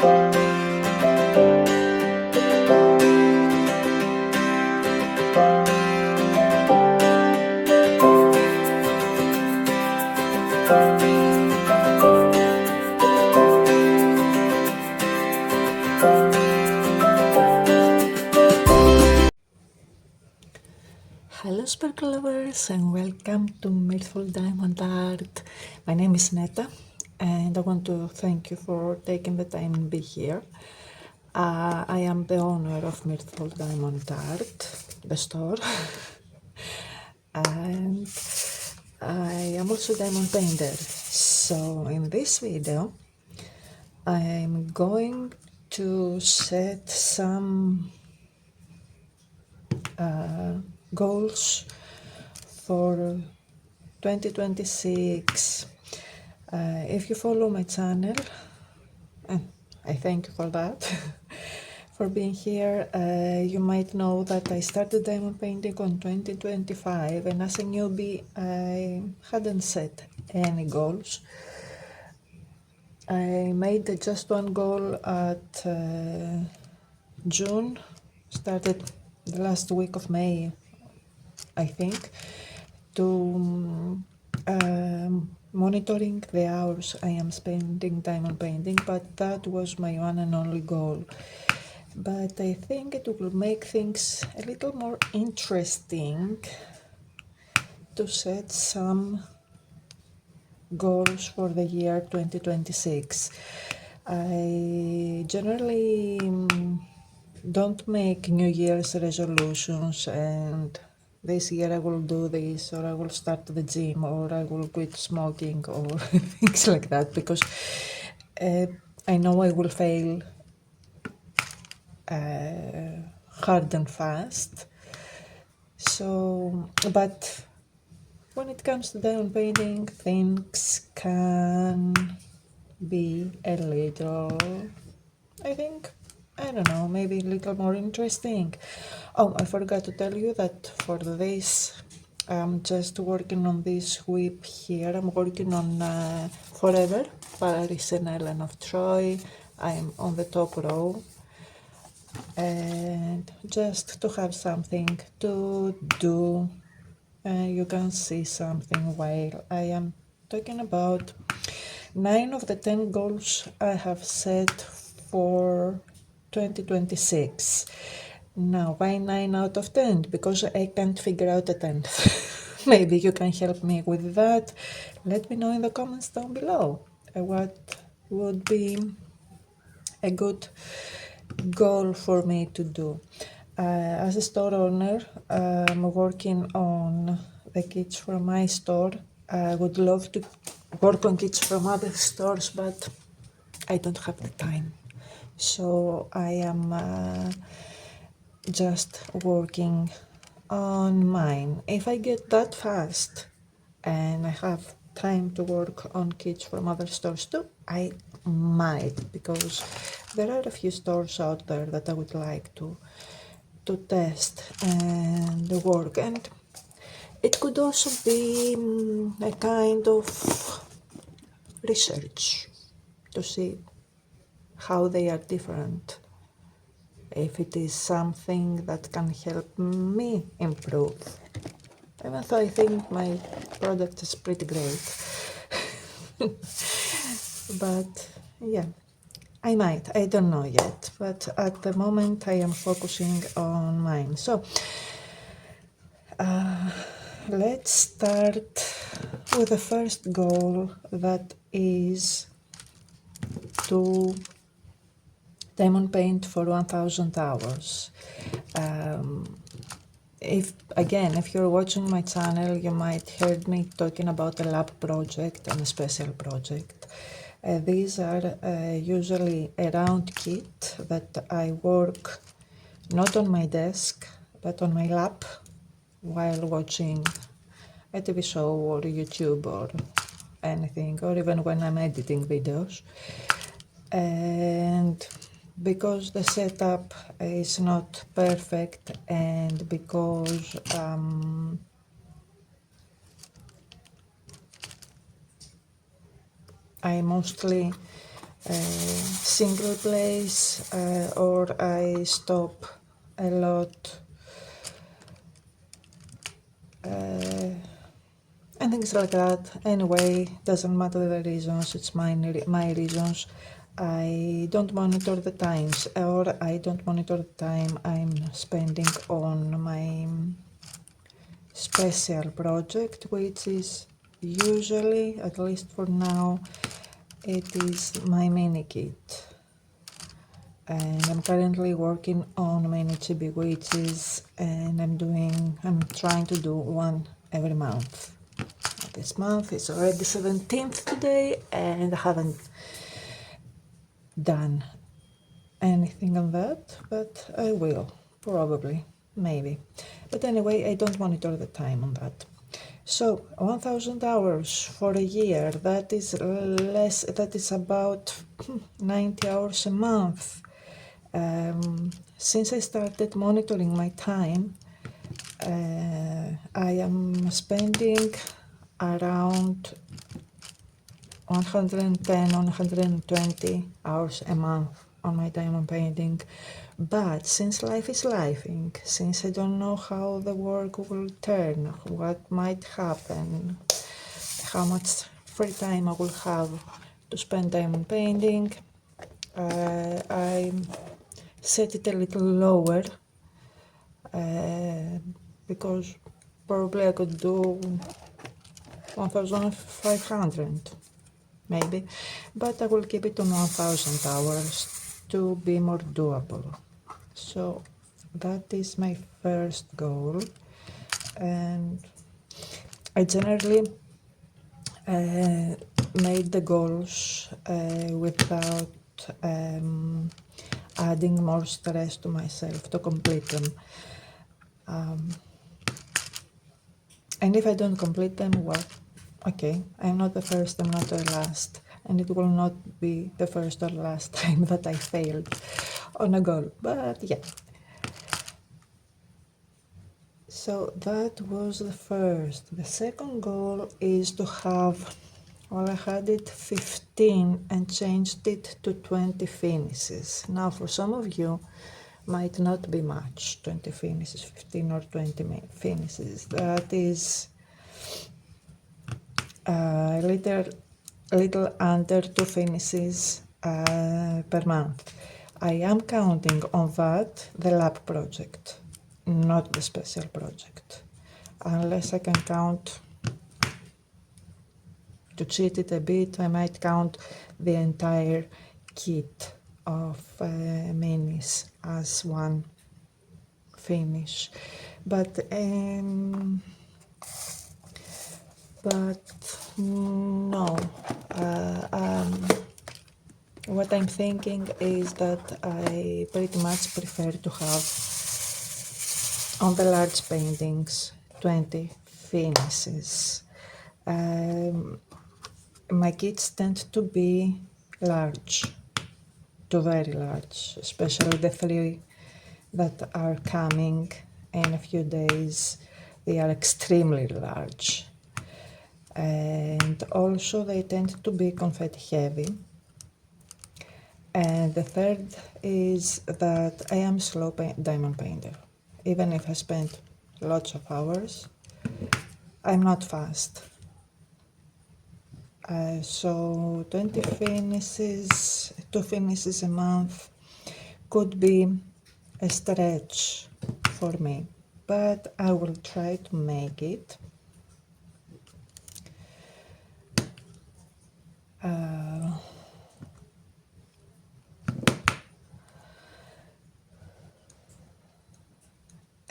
Hello sparkle lovers and welcome to Mirthful Diamond Art. My name is Neta and I want to thank you for taking the time to be here. I am the owner of Mirthful Diamond Art, the store, and I am also a diamond painter. So in this video I am going to set some goals for 2026. If you follow my channel, and I thank you for that, for being here, you might know that I started diamond painting on 2025, and as a newbie, I hadn't set any goals. I made just one goal at June, started the last week of May, I think, to monitoring the hours I am spending diamond painting, but that was my one and only goal. But I think it will make things a little more interesting to set some goals for the year 2026. I generally don't make New Year's resolutions and this year I will do this, or I will start the gym, or I will quit smoking, or things like that, because I know I will fail hard and fast. So, but when it comes to diamond painting, things can be a little, I think, I don't know, maybe a little more interesting. Oh, I forgot to tell you that for this, I'm just working on this whip here. I'm working on Forever, Paris and Ellen of Troy. I'm on the top row. And just to have something to do, you can see something while I am talking about 9 of the 10 goals I have set for 2026. Now, why 9 out of 10? Because I can't figure out a 10th. Maybe you can help me with that. Let me know in the comments down below what would be a good goal for me to do. As a store owner, I'm working on the kits from my store. I would love to work on kits from other stores, but I don't have the time. So I am just working on mine. If I get that fast and I have time to work on kits from other stores too, I might, because there are a few stores out there that I would like to test and work, and it could also be a kind of research to see how they are different, if it is something that can help me improve. Even though I think my product is pretty great. But yeah, I might, I don't know yet, but at the moment I am focusing on mine. So let's start with the first goal, that is to diamond paint for 1000 hours. If you're watching my channel, you might heard me talking about a lab project and a special project. These are usually a round kit that I work not on my desk but on my lap while watching a TV show or YouTube or anything, or even when I'm editing videos. And because the setup is not perfect, and because I mostly single place or I stop a lot. And things like that. Anyway, doesn't matter the reasons, it's my reasons. I don't monitor the times, or I don't monitor the time I'm spending on my special project, which is usually, at least for now, it is my mini kit. And I'm currently working on mini chibi witches, and I'm trying to do one every month. This month is already 17th today, and I haven't done anything on that, but I will, probably, maybe. But anyway, I don't monitor the time on that. So 1000 hours for a year, that is less, that is about 90 hours a month. Since I started monitoring my time, I am spending around 110, 120 hours a month on my diamond painting. But since life is lifing, since I don't know how the work will turn, what might happen, how much free time I will have to spend diamond painting, I set it a little lower because probably I could do 1500 maybe, but I will keep it on 1000 hours to be more doable. So that is my first goal, and I generally made the goals without adding more stress to myself to complete them. And if I don't complete them, well, okay, I'm not the first, I'm not the last, and it will not be the first or last time that I failed on a goal, but yeah. So that was the first. The second goal is to have, well, I had it 15 and changed it to 20 finishes. Now for some of you, might not be much, 20 finishes, 15 or 20 finishes. That is a little under 2 finishes per month. I am counting on that, the lab project, not the special project. Unless I can count, to cheat it a bit, I might count the entire kit of minis as one finish. But no, what I'm thinking is that I pretty much prefer to have on the large paintings 20 finishes. My kits tend to be large, to very large, especially the 3 that are coming in a few days. They are extremely large. And also they tend to be confetti heavy. And the third is that I am slow diamond painter. Even if I spend lots of hours, I'm not fast. So 20 finishes, 2 finishes a month could be a stretch for me, but I will try to make it.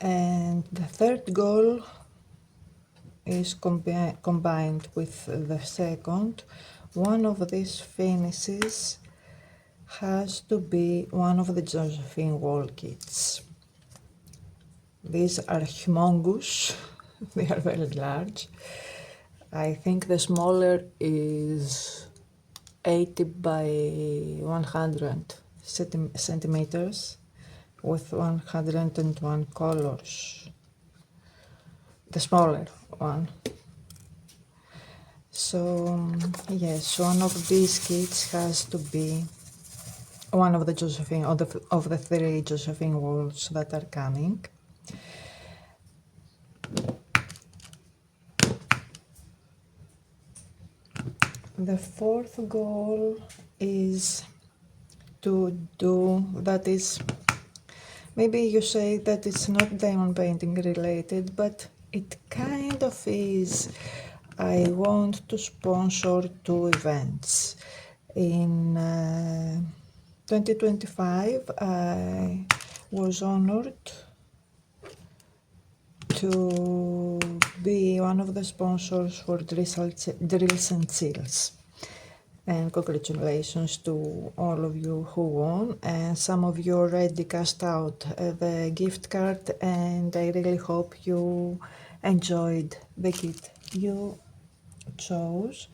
And the third goal is combined with the second. One of these finishes has to be one of the Josephine wall kits. These are humongous, they are very large. I think the smaller is 80 by 100 centimeters with 101 colors. The smaller one. So yes, one of these kits has to be one of the Josephine, of the 3 Josephine walls that are coming. The 4th goal is to do, that is, maybe you say that it's not diamond painting related, but it kind of is. I want to sponsor 2 events. In 2025, I was honored to be one of the sponsors for Drills and Chills. And congratulations to all of you who won, and some of you already cast out the gift card, and I really hope you enjoyed the kit you chose.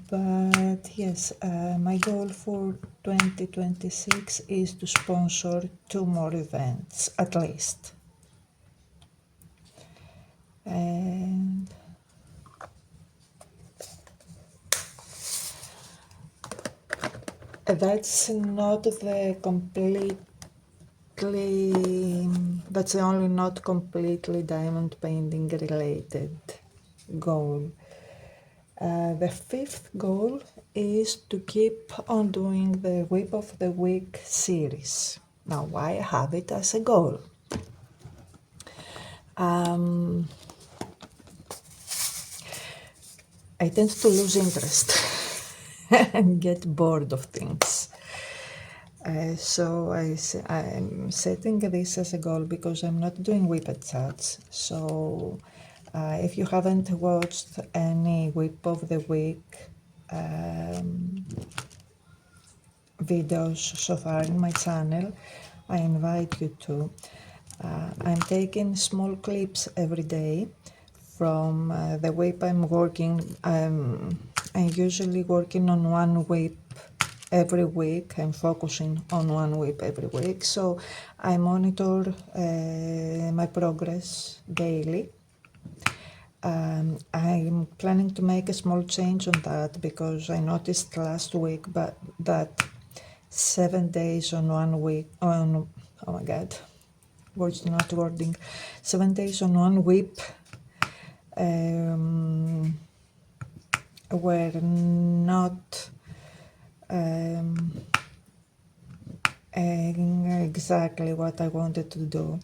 But yes, my goal for 2026 is to sponsor 2 more events at least. And that's not the that's the only not completely diamond painting related goal. The 5th goal is to keep on doing the Whip of the Week series. Now, why have it as a goal? I tend to lose interest and get bored of things. So I'm setting this as a goal because I'm not doing whippet chats. So if you haven't watched any Whip of the Week videos so far in my channel, I invite you to. I'm taking small clips every day from the whip I'm working. I'm usually working on one whip every week. I'm focusing on one whip every week. So I monitor my progress daily. I'm planning to make a small change on that because I noticed last week that 7 days on 1 week on, oh my god, words not wording, 7 days on 1 whip were not exactly what I wanted to do.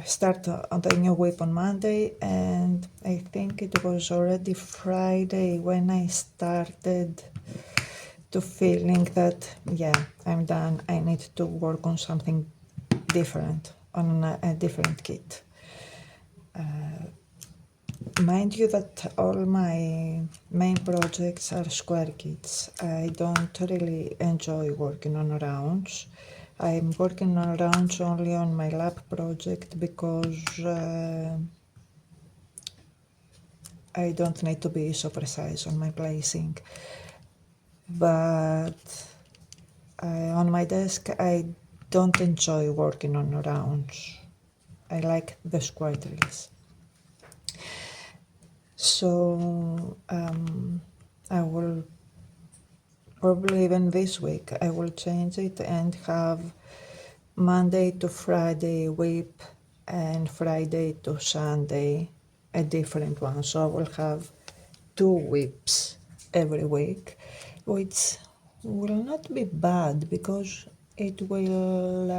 Start on the new whip on Monday, and I think it was already Friday when I started to feeling that, yeah, I'm done. I need to work on something different, on a different kit. Mind you that all my main projects are square kits. I don't really enjoy working on rounds. I'm working on rounds only on my lab project because I don't need to be so precise on my placing. But on my desk, I don't enjoy working on rounds. I like the square drills. So I will probably even this week I will change it and have Monday to Friday whip and Friday to Sunday a different one. So I will have 2 whips every week, which will not be bad because it will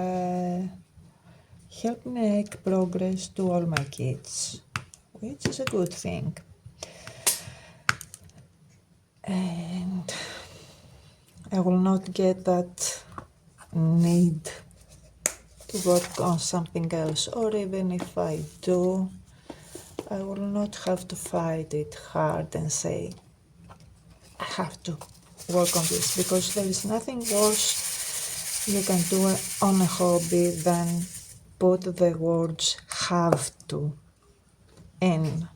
help me make progress to all my kits, which is a good thing. And I will not get that need to work on something else, or even if I do, I will not have to fight it hard and say, I have to work on this, because there is nothing worse you can do on a hobby than put the words have to in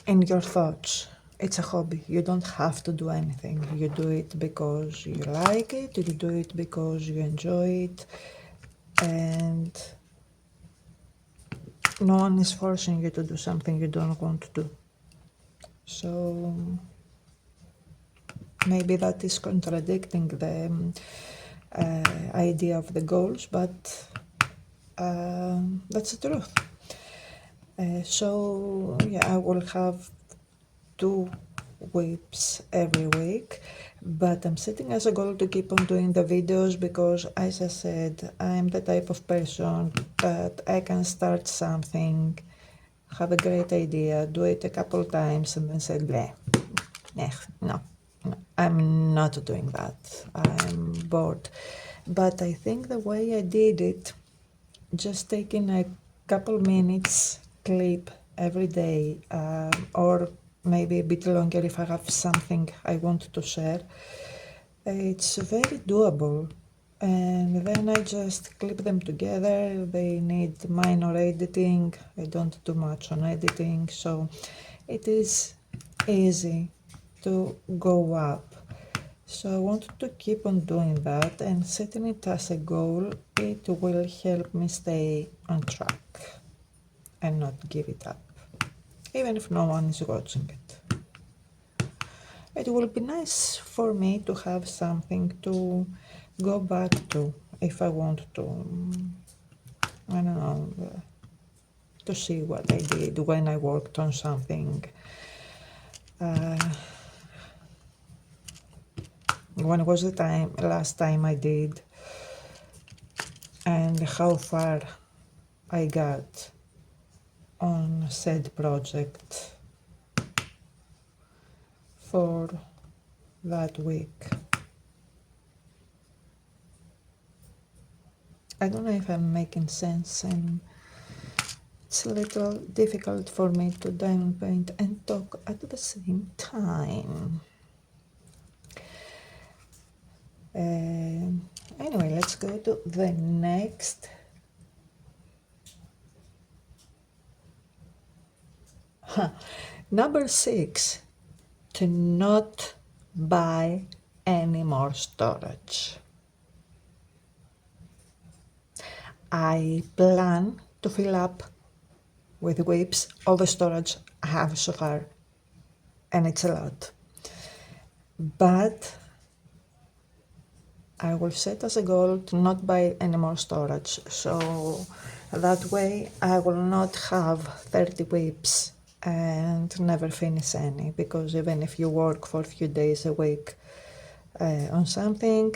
your thoughts. It's a hobby. You don't have to do anything. You do it because you like it, you do it because you enjoy it. and no one is forcing you to do something you don't want to do. So maybe that is contradicting the idea of the goals, but that's the truth. So yeah, I will have 2 whips every week, but I'm setting as a goal to keep on doing the videos because, as I said, I'm the type of person that I can start something, have a great idea, do it a couple times, and then say, bleh, no, I'm not doing that. I'm bored. But I think the way I did it, just taking a couple minutes clip every day, or maybe a bit longer if I have something I want to share, it's very doable. And then I just clip them together. They need minor editing. I don't do much on editing, so it is easy to go up. So I want to keep on doing that, and setting it as a goal, it will help me stay on track and not give it up, even if no one is watching it. It will be nice for me to have something to go back to if I want to, I don't know, to see what I did when I worked on something. When was the last time I did, and how far I got on said project for that week. I don't know if I'm making sense, and it's a little difficult for me to diamond paint and talk at the same time. Anyway, let's go to the next. Number 6, to not buy any more storage. I plan to fill up with whips all the storage I have so far, and it's a lot. But I will set as a goal to not buy any more storage, so that way I will not have 30 whips and never finish any, because even if you work for a few days a week on something,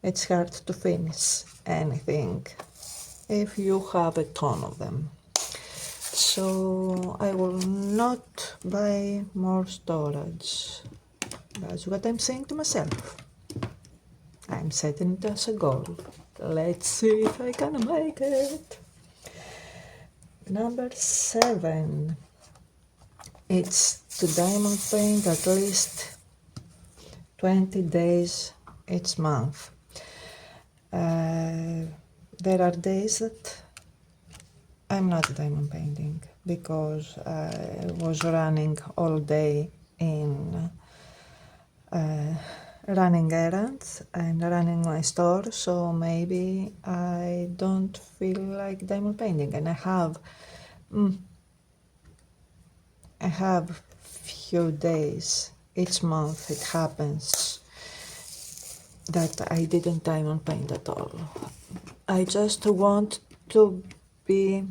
it's hard to finish anything if you have a ton of them. So I will not buy more storage. That's what I'm saying to myself. I'm setting it as a goal. Let's see if I can make it. Number 7, it's to diamond paint at least 20 days each month. There are days that I'm not diamond painting because I was running all day in running errands and running my store, so maybe I don't feel like diamond painting, and I have few days each month it happens that I didn't diamond paint at all. I just want to be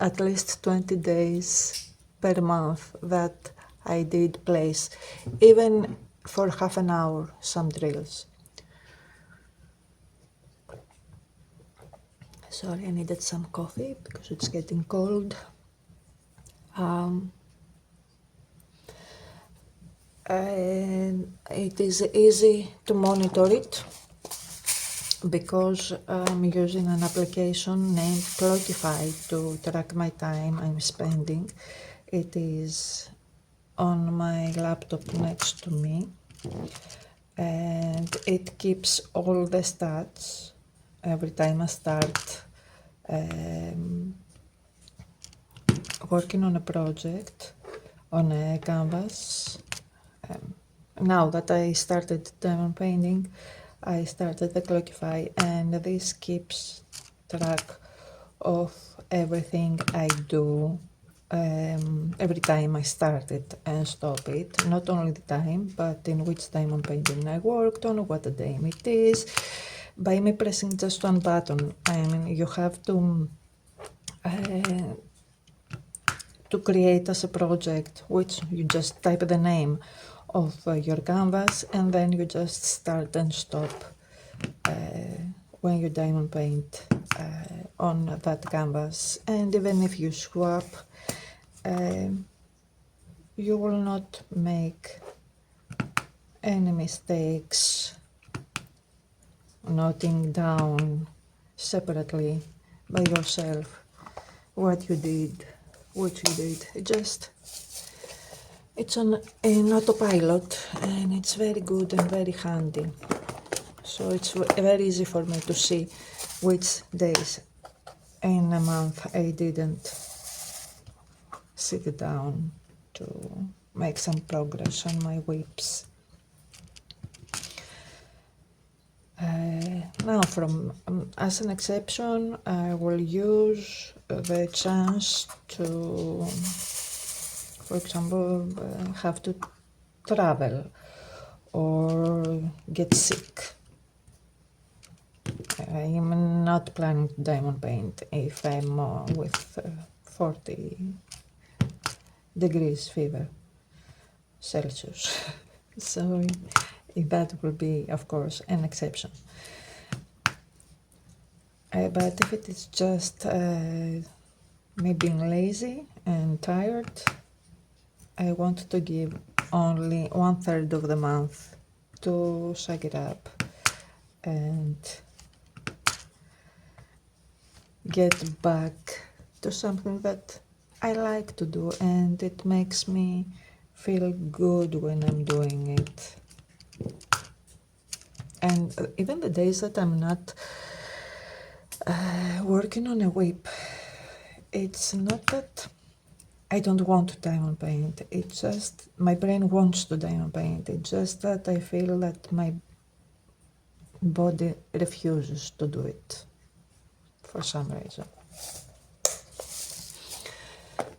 at least 20 days per month that I did place, even for half an hour, some drills. Sorry, I needed some coffee because it's getting cold. And it is easy to monitor it because I'm using an application named Clockify to track my time I'm spending. It is on my laptop next to me, and it keeps all the stats every time I start working on a project on a canvas. Now that I started diamond painting, I started the Clockify, and this keeps track of everything I do every time I start it and stop it. Not only the time, but in which diamond painting I worked on, what the time it is. By me pressing just one button, I mean, you have to create as a project, which you just type the name of your canvas, and then you just start and stop when you diamond paint on that canvas. And even if you swap, you will not make any mistakes noting down separately by yourself what you did, it's on an autopilot, and it's very good and very handy. So it's very easy for me to see which days in a month I didn't sit down to make some progress on my whips. Now, as an exception, I will use the chance to, for example, have to travel or get sick. I am not planning to diamond paint if I'm with 40 degrees fever Celsius. So that will be, of course, an exception. But if it is just me being lazy and tired, I want to give only 1/3 of the month to suck it up and get back to something that I like to do, and it makes me feel good when I'm doing it. And even the days that I'm not working on a whip, it's not that I don't want to diamond paint, it's just my brain wants to diamond paint. It's just that I feel that my body refuses to do it for some reason.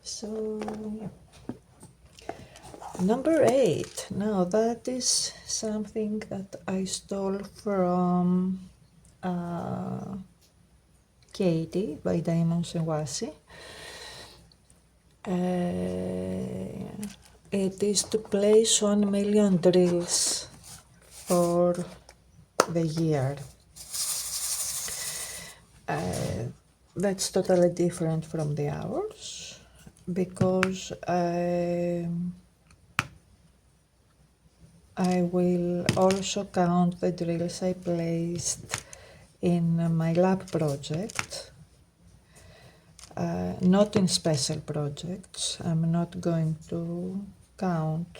So, yeah. Number 8. Now that is something that I stole from Katie by Diamonds and Washi. It is to place 1 million drills for the year. That's totally different from the hours, because I will also count the drills I placed in my lab project, not in special projects. I'm not going to count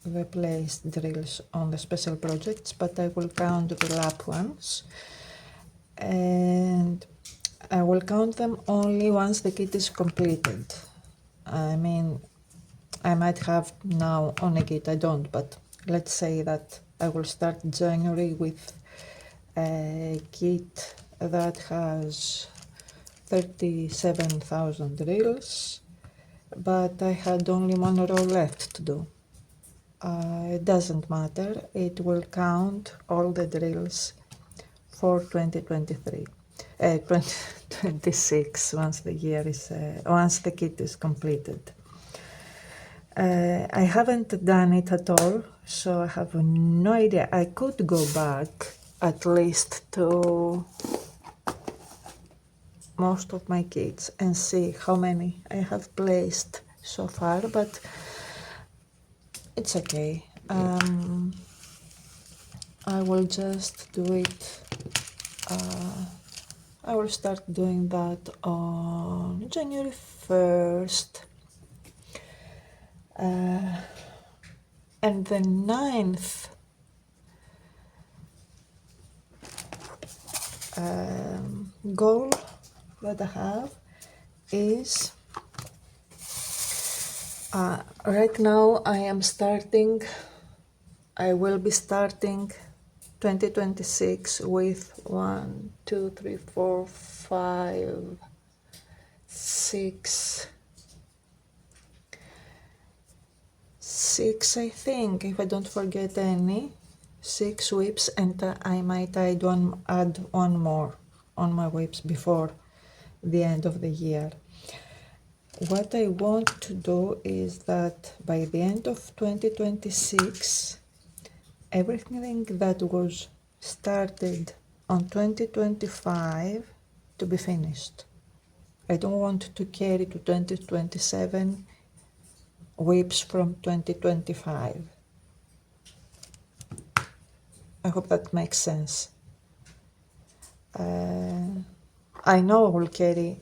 the placed drills on the special projects, but I will count the lab ones, and I will count them only once the kit is completed. I mean, I might have now on a kit, I don't, but let's say that I will start January with a kit that has 37,000 drills, but I had only 1 row left to do. It doesn't matter, it will count all the drills for 2023. 2026 once the kit is completed. I haven't done it at all, so I have no idea. I could go back at least to most of my kits and see how many I have placed so far, but it's okay. I will just do it. I will start doing that on January 1st. And the 9th goal that I have is right now I am starting I will be starting 2026 with 1, 2, 3, 4, 5, 6, 6 I think, if I don't forget any, 6 whips, and I might add one more on my whips before the end of the year. What I want to do is that by the end of 2026, everything that was started on 2025 to be finished. I don't want to carry to 2027 whips from 2025. I hope that makes sense. I know I will carry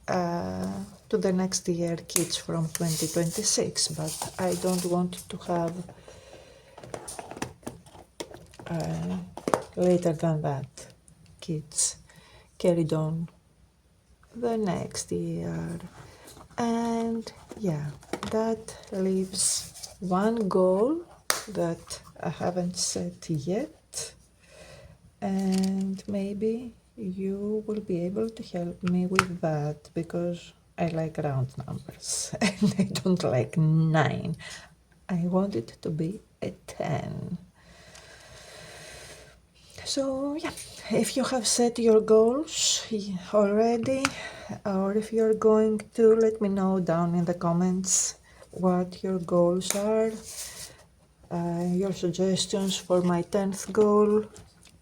to the next year kits from 2026, but I don't want to have later than that kits carried on the next year. And yeah, that leaves one goal that I haven't set yet, and maybe you will be able to help me with that, because I like round numbers and I don't like 9. I want it to be a 10. So yeah, if you have set your goals already, or if you're going to, let me know down in the comments what your goals are, your suggestions for my 10th goal,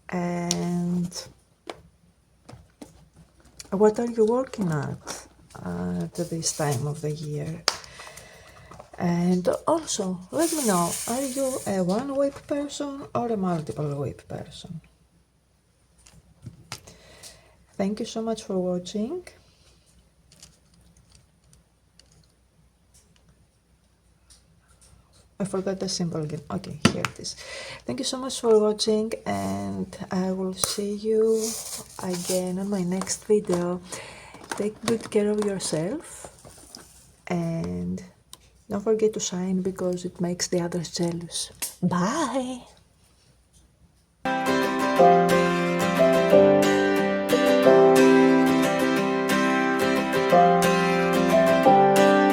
and what are you working at this time of the year. And also, let me know, are you a one whip person or a multiple whip person? Thank you so much for watching. I forgot the symbol again. Okay, here it is. Thank you so much for watching, and I will see you again on my next video. Take good care of yourself, and don't forget to shine, because it makes the others jealous. Bye!